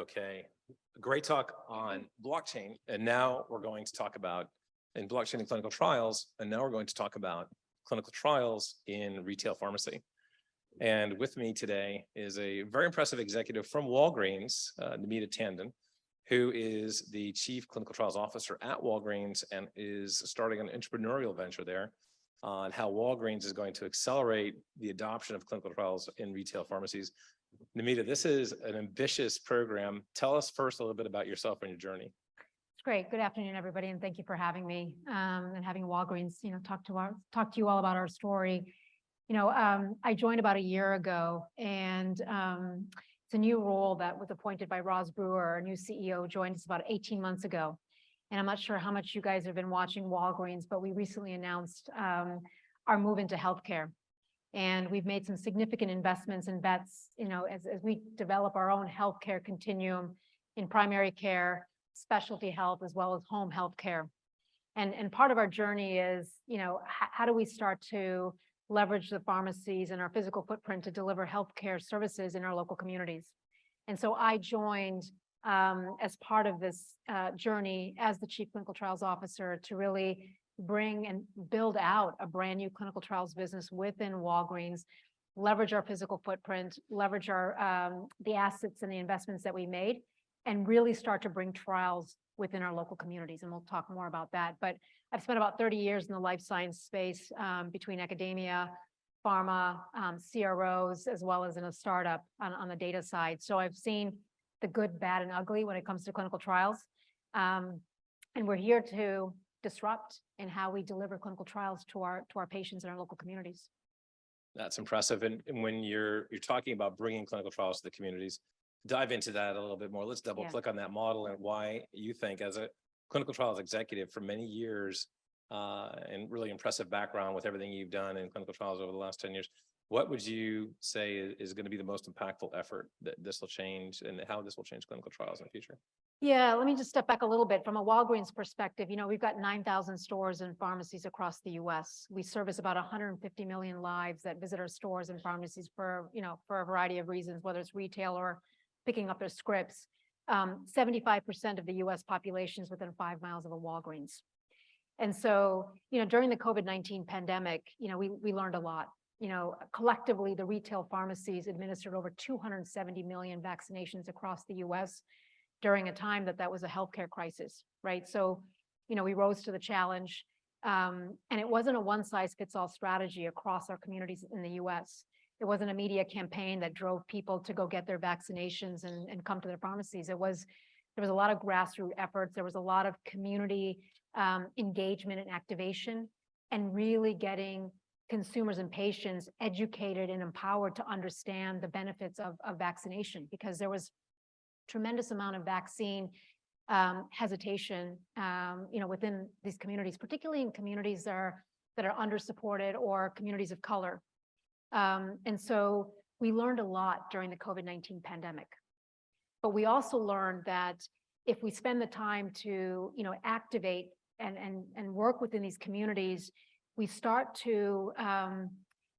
Okay, great talk on blockchain. And now we're going to talk about in blockchain and clinical trials. And now we're going to talk about clinical trials in retail pharmacy. And with me today is a very impressive executive from Walgreens, Ramita Tandon, who is the Chief Clinical Trials Officer at Walgreens and is starting an entrepreneurial venture there on how Walgreens is going to accelerate the adoption of clinical trials in retail pharmacies. Ramita, this is an ambitious program. Tell us first a little bit about yourself and your journey. It's great. Good afternoon, everybody, and thank you for having me and having Walgreens, talk to you all about our story. I joined about a year ago, and it's a new role that was appointed by Roz Brewer, our new CEO, joined us about 18 months ago. And I'm not sure how much you guys have been watching Walgreens, but we recently announced our move into healthcare. And we've made some significant investments and bets, as we develop our own healthcare continuum in primary care, specialty health, as well as home healthcare. And part of our journey is, how do we start to leverage the pharmacies and our physical footprint to deliver healthcare services in our local communities? And so I joined as part of this journey as the Chief Clinical Trials Officer to really bring and build out a brand new clinical trials business within Walgreens, leverage our physical footprint, leverage our the assets and the investments that we made, and really start to bring trials within our local communities. And we'll talk more about that. But I've spent about 30 years in the life science space between academia, pharma, CROs, as well as in a startup on the data side. So I've seen the good, bad, and ugly when it comes to clinical trials. And we're here to disrupt in how we deliver clinical trials to our patients in our local communities. That's impressive. And when you're talking about bringing clinical trials to the communities, dive into that a little bit more. Let's double click on that model and why you think, as a clinical trials executive for many years and really impressive background with everything you've done in clinical trials over the last 10 years, what would you say is going to be the most impactful effort that this will change and how this will change clinical trials in the future? Yeah, let me just step back a little bit. From a Walgreens perspective, we've got 9,000 stores and pharmacies across the U.S. We service about 150 million lives that visit our stores and pharmacies for a variety of reasons, whether it's retail or picking up their scripts. 75% of the U.S. population is within 5 miles of a Walgreens. And so, during the COVID-19 pandemic, we learned a lot. Collectively, the retail pharmacies administered over 270 million vaccinations across the U.S. during a time that was a healthcare crisis, right? So, we rose to the challenge, and it wasn't a one-size-fits-all strategy across our communities in the U.S. It wasn't a media campaign that drove people to go get their vaccinations and come to their pharmacies. There was a lot of grassroots efforts. There was a lot of community engagement and activation, and really getting consumers and patients educated and empowered to understand the benefits of vaccination, because there was tremendous amount of vaccine hesitation, within these communities, particularly in communities that are under-supported or communities of color. And so we learned a lot during the COVID-19 pandemic. But we also learned that if we spend the time to, activate and work within these communities, we start to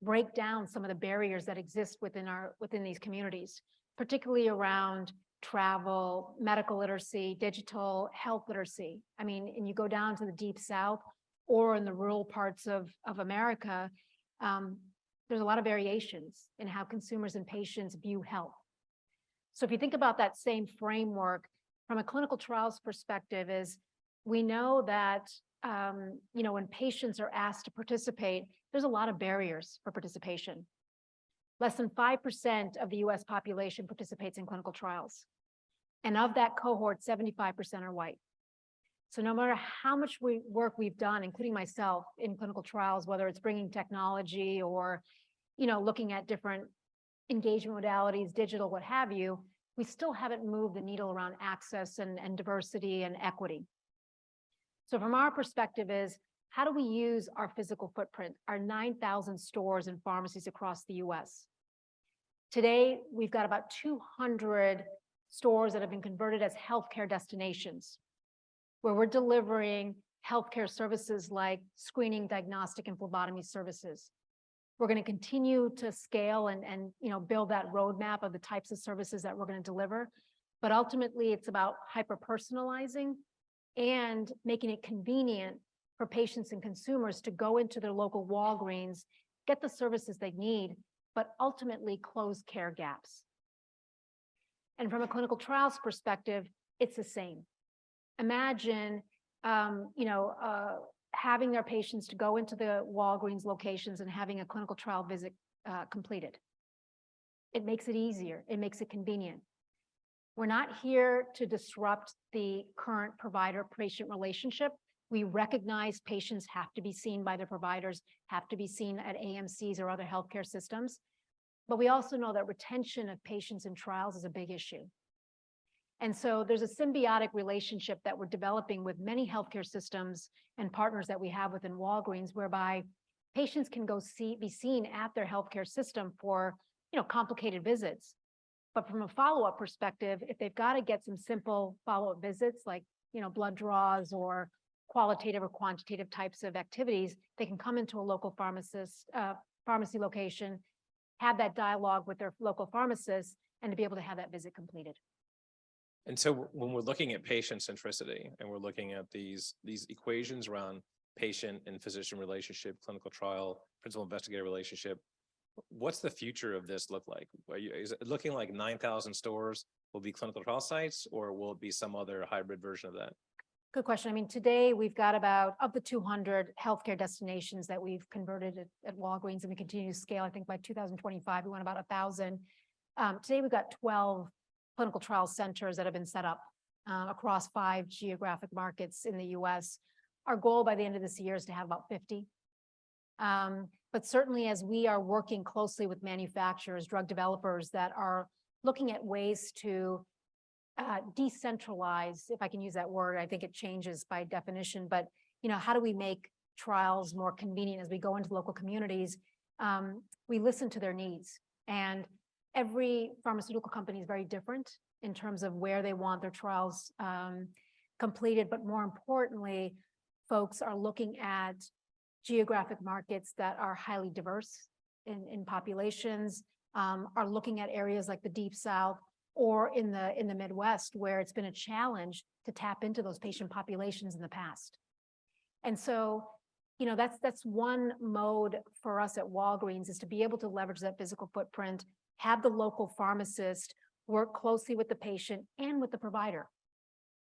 break down some of the barriers that exist within these communities, particularly around travel, medical literacy, digital health literacy. I mean, and you go down to the Deep South or in the rural parts of America, there's a lot of variations in how consumers and patients view health. So if you think about that same framework from a clinical trials perspective, is we know that when patients are asked to participate, there's a lot of barriers for participation. Less than 5% of the U.S. population participates in clinical trials. And of that cohort, 75% are white. So no matter how much work we've done, including myself, in clinical trials, whether it's bringing technology or, looking at different engagement modalities, digital, what have you, we still haven't moved the needle around access and diversity and equity. So from our perspective is, how do we use our physical footprint, our 9,000 stores and pharmacies across the U.S.? Today, we've got about 200 stores that have been converted as healthcare destinations, where we're delivering healthcare services like screening, diagnostic, and phlebotomy services. We're going to continue to scale and build that roadmap of the types of services that we're going to deliver. But ultimately, it's about hyper-personalizing and making it convenient for patients and consumers to go into their local Walgreens, get the services they need, but ultimately close care gaps. And from a clinical trials perspective, it's the same. Imagine, having their patients to go into the Walgreens locations and having a clinical trial visit completed. It makes it easier. It makes it convenient. We're not here to disrupt the current provider-patient relationship. We recognize patients have to be seen by their providers, have to be seen at AMCs or other healthcare systems. But we also know that retention of patients in trials is a big issue. And so there's a symbiotic relationship that we're developing with many healthcare systems and partners that we have within Walgreens, whereby patients can go be seen at their healthcare system for, complicated visits. But from a follow-up perspective, if they've got to get some simple follow-up visits like, blood draws or qualitative or quantitative types of activities, they can come into a local pharmacy location, have that dialogue with their local pharmacist, and to be able to have that visit completed. And so when we're looking at patient centricity and we're looking at these equations around patient and physician relationship, clinical trial, principal investigator relationship, what's the future of this look like? Is it looking like 9,000 stores will be clinical trial sites, or will it be some other hybrid version of that? Good question. I mean, today we've got about of the 200 healthcare destinations that we've converted at Walgreens, and we continue to scale. I think by 2025, we went about 1,000. Today we've got 12 clinical trial centers that have been set up across 5 geographic markets in the US. Our goal by the end of this year is to have about 50. But certainly as we are working closely with manufacturers, drug developers that are looking at ways to decentralize, if I can use that word, I think it changes by definition, but how do we make trials more convenient as we go into local communities? We listen to their needs, and every pharmaceutical company is very different in terms of where they want their trials completed, but more importantly, folks are looking at geographic markets that are highly diverse in populations, are looking at areas like the Deep South or in the Midwest, where it's been a challenge to tap into those patient populations in the past. And so, that's one mode for us at Walgreens, is to be able to leverage that physical footprint, have the local pharmacist work closely with the patient and with the provider,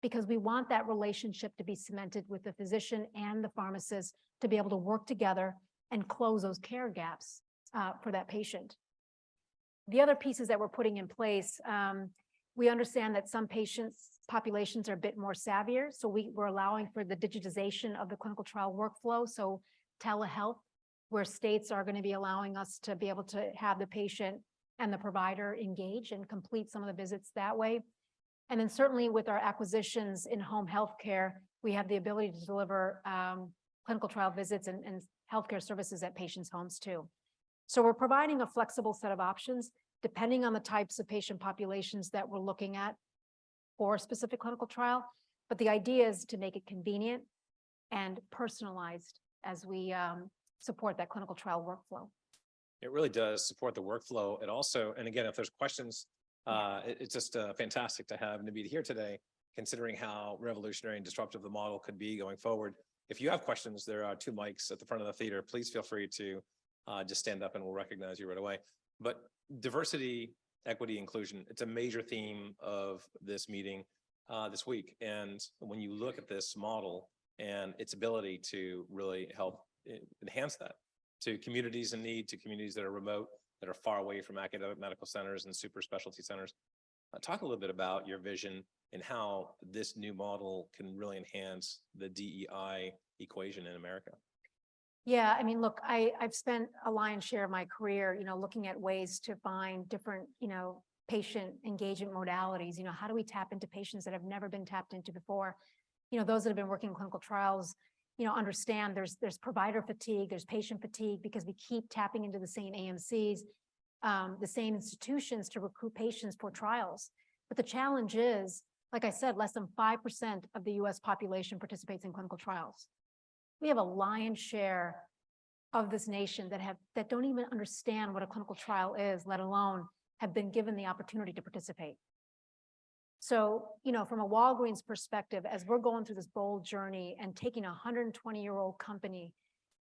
because we want that relationship to be cemented with the physician and the pharmacist to be able to work together and close those care gaps for that patient. The other pieces that we're putting in place, we understand that some populations are a bit more savvier, so we're allowing for the digitization of the clinical trial workflow, so telehealth, where states are going to be allowing us to be able to have the patient and the provider engage and complete some of the visits that way. And then certainly with our acquisitions in home healthcare, we have the ability to deliver clinical trial visits and healthcare services at patients' homes too. So we're providing a flexible set of options depending on the types of patient populations that we're looking at for a specific clinical trial. But the idea is to make it convenient and personalized as we support that clinical trial workflow. It really does support the workflow. It also, and again, if there's questions, it's just fantastic to have Namita here today, considering how revolutionary and disruptive the model could be going forward. If you have questions, there are 2 mics at the front of the theater. Please feel free to just stand up and we'll recognize you right away. But diversity, equity, inclusion, it's a major theme of this meeting this week. And when you look at this model and its ability to really help enhance that to communities in need, to communities that are remote, that are far away from academic medical centers and super specialty centers. Talk a little bit about your vision and how this new model can really enhance the DEI equation in America. Yeah, I mean, look, I've spent a lion's share of my career, looking at ways to find different, patient engagement modalities. How do we tap into patients that have never been tapped into before? Those that have been working in clinical trials, understand there's provider fatigue, there's patient fatigue, because we keep tapping into the same AMCs, the same institutions to recruit patients for trials. But the challenge is, like I said, less than 5% of the US population participates in clinical trials. We have a lion's share of this nation that don't even understand what a clinical trial is, let alone have been given the opportunity to participate. So, from a Walgreens perspective, as we're going through this bold journey and taking a 120-year-old company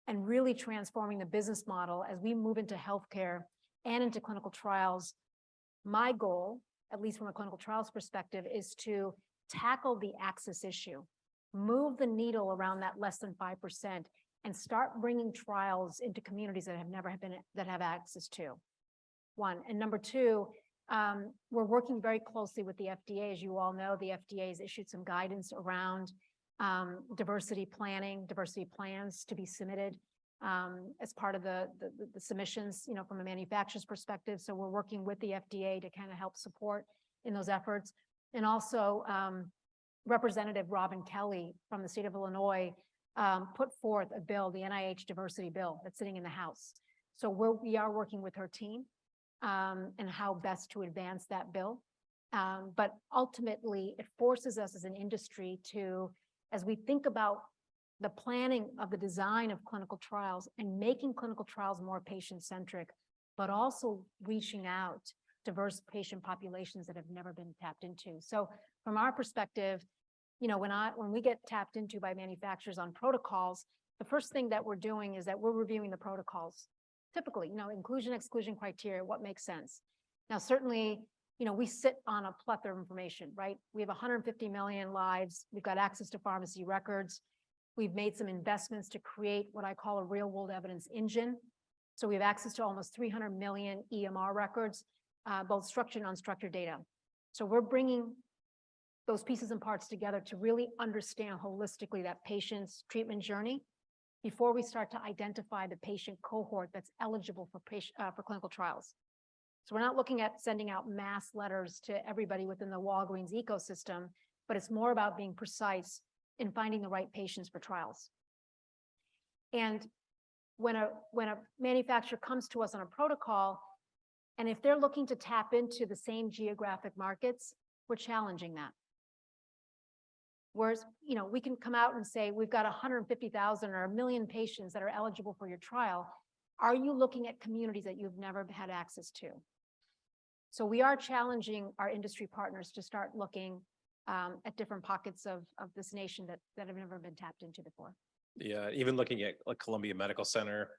and really transforming the business model as we move into healthcare and into clinical trials, my goal, at least from a clinical trials perspective, is to tackle the access issue, move the needle around that less than 5%, and start bringing trials into communities that have access to. One, and number two, we're working very closely with the FDA. As you all know, the FDA has issued some guidance around diversity planning, diversity plans to be submitted as part of the submissions, from a manufacturer's perspective. So we're working with the FDA to kind of help support in those efforts. And also, Representative Robin Kelly from the state of Illinois put forth a bill, the NIH diversity bill, that's sitting in the House. So we are working with her team and how best to advance that bill. But ultimately, it forces us as an industry to, as we think about the planning of the design of clinical trials and making clinical trials more patient-centric, but also reaching out diverse patient populations that have never been tapped into. So from our perspective, when we get tapped into by manufacturers on protocols, the first thing that we're doing is that we're reviewing the protocols. Typically, inclusion, exclusion criteria, what makes sense. Now, certainly, we sit on a plethora of information, right? We have 150 million lives. We've got access to pharmacy records. We've made some investments to create what I call a real world evidence engine. So we have access to almost 300 million EMR records, both structured and unstructured data. So we're bringing those pieces and parts together to really understand holistically that patient's treatment journey before we start to identify the patient cohort that's eligible for clinical trials. So we're not looking at sending out mass letters to everybody within the Walgreens ecosystem, but it's more about being precise in finding the right patients for trials. And when a manufacturer comes to us on a protocol, and if they're looking to tap into the same geographic markets, we're challenging that. Whereas, we can come out and say, we've got 150,000 or 1 million patients that are eligible for your trial. Are you looking at communities that you've never had access to? So we are challenging our industry partners to start looking at different pockets of this nation that have never been tapped into before. Yeah, even looking at like Columbia Medical Center,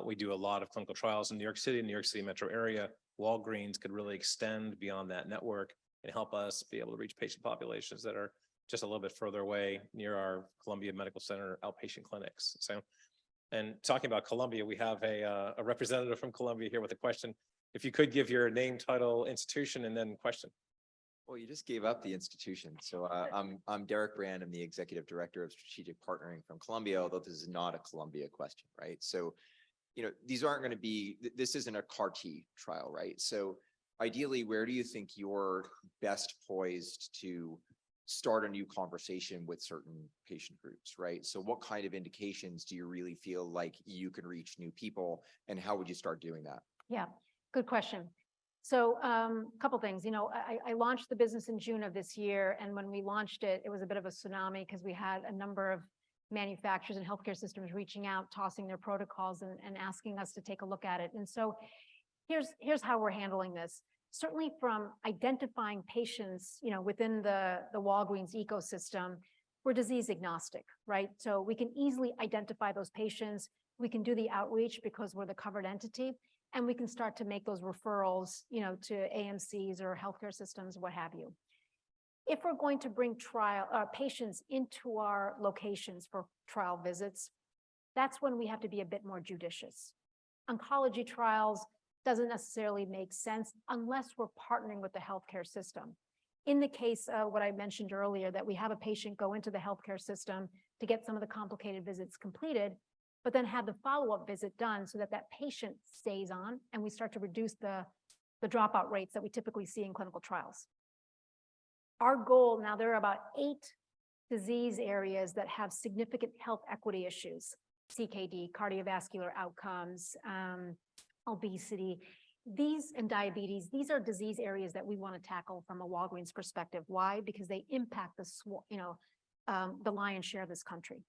we do a lot of clinical trials in New York City metro area. Walgreens could really extend beyond that network and help us be able to reach patient populations that are just a little bit further away near our Columbia Medical Center outpatient clinics. So, and talking about Columbia, we have a representative from Columbia here with a question. If you could give your name, title, institution, and then question. Well, you just gave up the institution. So I'm Derek Brand. I'm the Executive Director of Strategic Partnering from Columbia, although this is not a Columbia question, right? So, these aren't going to be, this isn't a CAR-T trial, right? So ideally, where do you think you're best poised to start a new conversation with certain patient groups, right? So what kind of indications do you really feel like you can reach new people, and how would you start doing that? Yeah, good question. So a couple things, I launched the business in June of this year. And when we launched it, it was a bit of a tsunami because we had a number of manufacturers and healthcare systems reaching out, tossing their protocols and asking us to take a look at it. And so here's how we're handling this. Certainly from identifying patients, within the Walgreens ecosystem, we're disease agnostic, right? So we can easily identify those patients. We can do the outreach because we're the covered entity, and we can start to make those referrals, to AMCs or healthcare systems, what have you. If we're going to bring patients into our locations for trial visits, that's when we have to be a bit more judicious. Oncology trials doesn't necessarily make sense unless we're partnering with the healthcare system. In the case of what I mentioned earlier, that we have a patient go into the healthcare system to get some of the complicated visits completed, but then have the follow-up visit done so that that patient stays on, and we start to reduce the dropout rates that we typically see in clinical trials. Our goal, now there are about 8 disease areas that have significant health equity issues: CKD, cardiovascular outcomes, obesity, and diabetes. These are disease areas that we want to tackle from a Walgreens perspective. Why? Because they impact the lion's share of this country.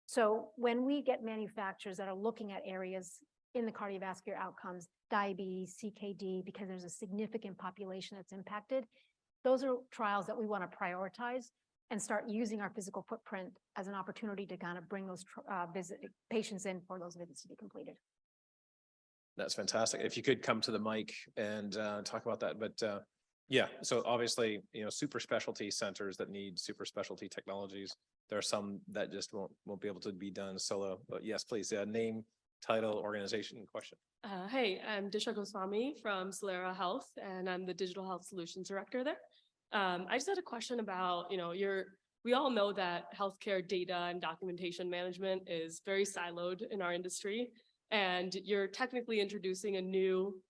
So when we get manufacturers that are looking at areas in the cardiovascular outcomes, diabetes, CKD, because there's a significant population that's impacted, those are trials that we want to prioritize and start using our physical footprint as an opportunity to kind of bring those patients in for those visits to be completed. That's fantastic. If you could come to the mic and talk about that, but yeah, so obviously, super specialty centers that need super specialty technologies. There are some that just won't be able to be done solo, but yes, please, name, title, organization, question. Hey, I'm Disha Goswami from Solera Health, and I'm the Digital Health Solutions Director there. I just had a question about, we all know that healthcare data and documentation management is very siloed in our industry, and you're technically introducing a new,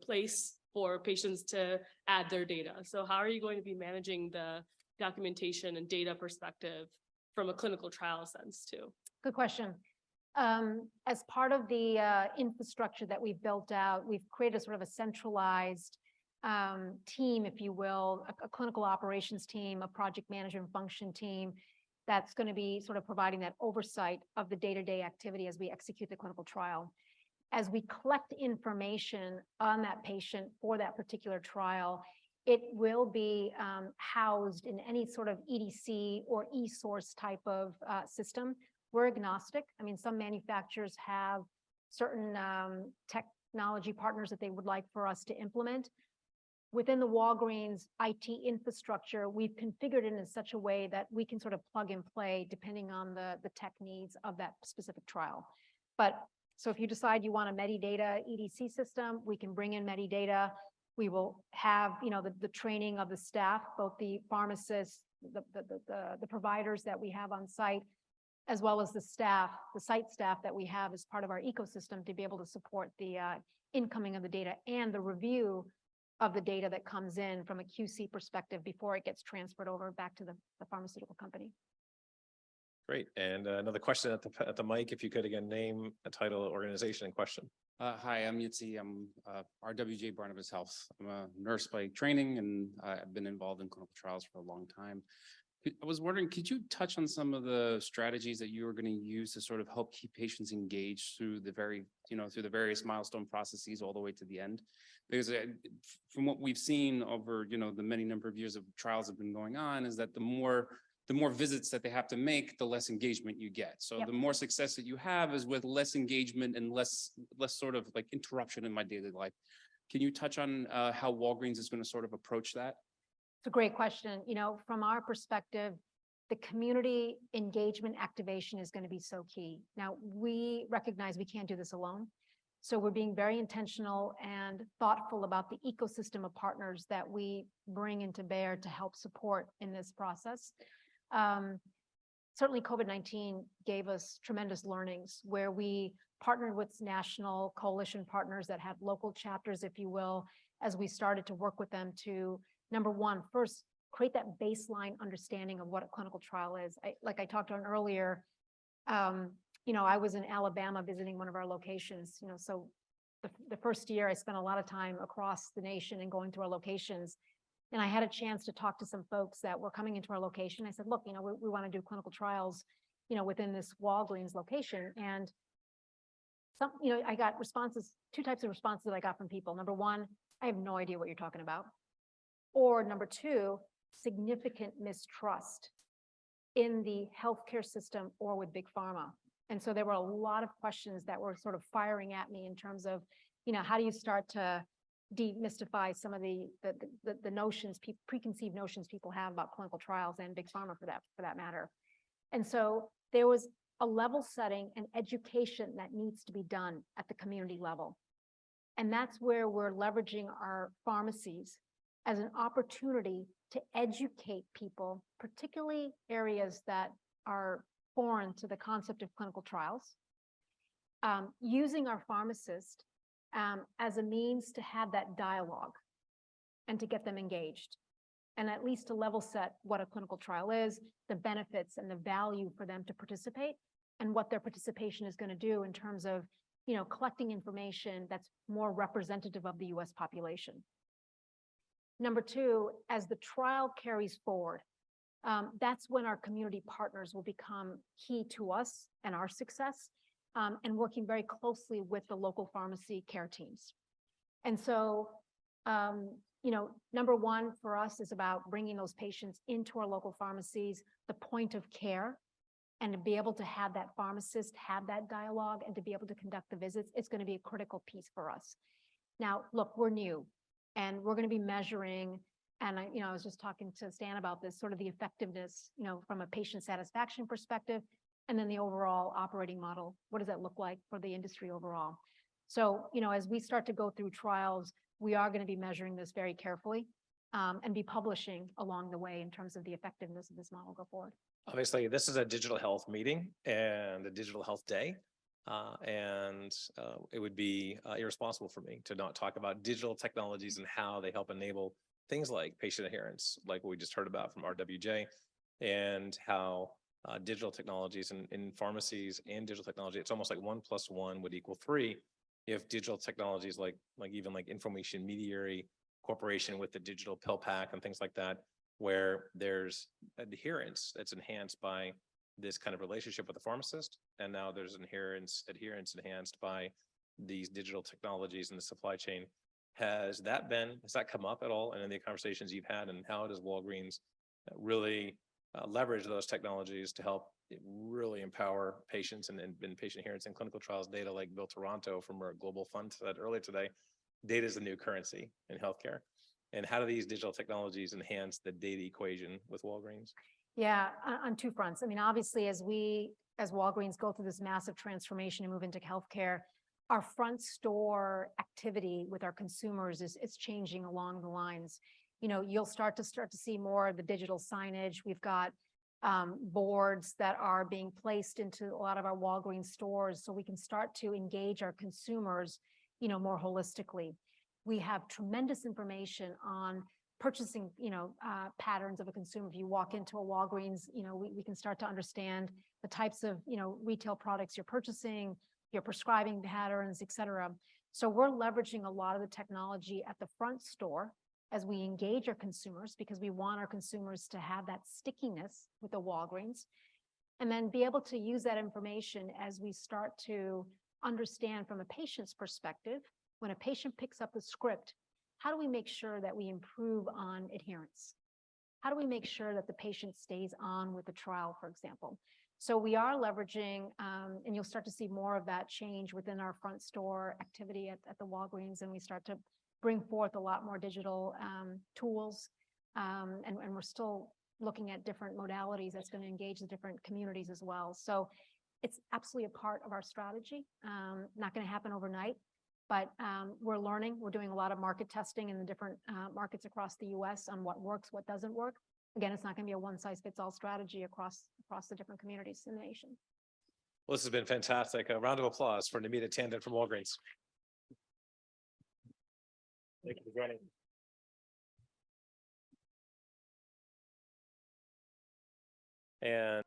place for patients to add their data. So how are you going to be managing the documentation and data perspective from a clinical trial sense too? Good question. As part of the infrastructure that we've built out, we've created sort of a centralized team, if you will, a clinical operations team, a project management function team that's going to be sort of providing that oversight of the day-to-day activity as we execute the clinical trial. As we collect information on that patient for that particular trial, it will be housed in any sort of EDC or e-source type of system. We're agnostic. I mean, some manufacturers have certain technology partners that they would like for us to implement. Within the Walgreens IT infrastructure, we've configured it in such a way that we can sort of plug and play depending on the tech needs of that specific trial. But so if you decide you want a Medidata EDC system, we can bring in Medidata. We will have, the training of the staff, both the pharmacists, the providers that we have on site, as well as the staff, the site staff that we have as part of our ecosystem to be able to support the incoming of the data and the review of the data that comes in from a QC perspective before it gets transferred over back to the pharmaceutical company. Great. And another question at the mic, if you could again name, a title, organization, and question. Hi, I'm Yitzi. I'm RWJ Barnabas Health. I'm a nurse by training, and I've been involved in clinical trials for a long time. I was wondering, could you touch on some of the strategies that you are going to use to sort of help keep patients engaged through the through the various milestone processes all the way to the end? Because from what we've seen over, the many number of years of trials have been going on, is that the more visits that they have to make, the less engagement you get. So the more success that you have is with less engagement and less sort of like interruption in my daily life. Can you touch on how Walgreens is going to sort of approach that? It's a great question. From our perspective, the community engagement activation is going to be so key. Now, we recognize we can't do this alone. So we're being very intentional and thoughtful about the ecosystem of partners that we bring into bear to help support in this process. Certainly COVID-19 gave us tremendous learnings where we partnered with national coalition partners that have local chapters, if you will, as we started to work with them to, number one, first, create that baseline understanding of what a clinical trial is. Like I talked on earlier, I was in Alabama visiting one of our locations, so the first year I spent a lot of time across the nation and going through our locations. And I had a chance to talk to some folks that were coming into our location. I said, look, we want to do clinical trials, within this Walgreens location. And I got responses, two types of responses that I got from people. Number one, I have no idea what you're talking about. Or number two, significant mistrust in the healthcare system or with big pharma. And so there were a lot of questions that were sort of firing at me in terms of, how do you start to demystify some of the notions, preconceived notions people have about clinical trials and big pharma for that matter. And so there was a level setting and education that needs to be done at the community level. And that's where we're leveraging our pharmacies as an opportunity to educate people, particularly areas that are foreign to the concept of clinical trials, using our pharmacists as a means to have that dialogue and to get them engaged, and at least to level set what a clinical trial is, the benefits and the value for them to participate, and what their participation is going to do in terms of, collecting information that's more representative of the US population. Number two, as the trial carries forward, that's when our community partners will become key to us and our success, and working very closely with the local pharmacy care teams. And so, number one for us is about bringing those patients into our local pharmacies, the point of care, and to be able to have that pharmacist have that dialogue and to be able to conduct the visits. It's going to be a critical piece for us. Now, look, we're new and we're going to be measuring. And I was just talking to Stan about this, sort of the effectiveness, from a patient satisfaction perspective, and then the overall operating model. What does that look like for the industry overall? So, as we start to go through trials, we are going to be measuring this very carefully and be publishing along the way in terms of the effectiveness of this model go forward. Obviously, this is a digital health meeting and a digital health day. It would be irresponsible for me to not talk about digital technologies and how they help enable things like patient adherence, like what we just heard about from RWJ, and how digital technologies in pharmacies and digital technology, it's almost like 1 + 1 would equal 3 if digital technologies like even like information mediary corporation with the digital pill pack and things like that, where there's adherence that's enhanced by this kind of relationship with the pharmacist. And now there's adherence enhanced by these digital technologies in the supply chain. Has that come up at all? And in the conversations you've had, and how does Walgreens really leverage those technologies to help really empower patients and patient adherence in clinical trials data, like Bill Toronto from our Global Fund said earlier today, data is the new currency in healthcare. And how do these digital technologies enhance the data equation with Walgreens? Yeah, on two fronts. I mean, obviously, as Walgreens go through this massive transformation and move into healthcare, our front store activity with our consumers is changing along the lines. You'll start to see more of the digital signage. We've got boards that are being placed into a lot of our Walgreens stores, so we can start to engage our consumers, more holistically. We have tremendous information on purchasing, patterns of a consumer. If you walk into a Walgreens, we can start to understand the types of, retail products you're purchasing, your prescribing patterns, et cetera. So we're leveraging a lot of the technology at the front store as we engage our consumers, because we want our consumers to have that stickiness with the Walgreens, and then be able to use that information as we start to understand from a patient's perspective, when a patient picks up the script, how do we make sure that we improve on adherence? How do we make sure that the patient stays on with the trial, for example? So we are leveraging, and you'll start to see more of that change within our front store activity at the Walgreens, and we start to bring forth a lot more digital tools, and we're still looking at different modalities that's going to engage the different communities as well. So it's absolutely a part of our strategy. Not going to happen overnight, but we're learning. We're doing a lot of market testing in the different markets across the US on what works, what doesn't work. Again, it's not going to be a one-size-fits-all strategy across the different communities in the nation. Well, this has been fantastic. A round of applause for Ramita Tandon from Walgreens. Thank you for joining. And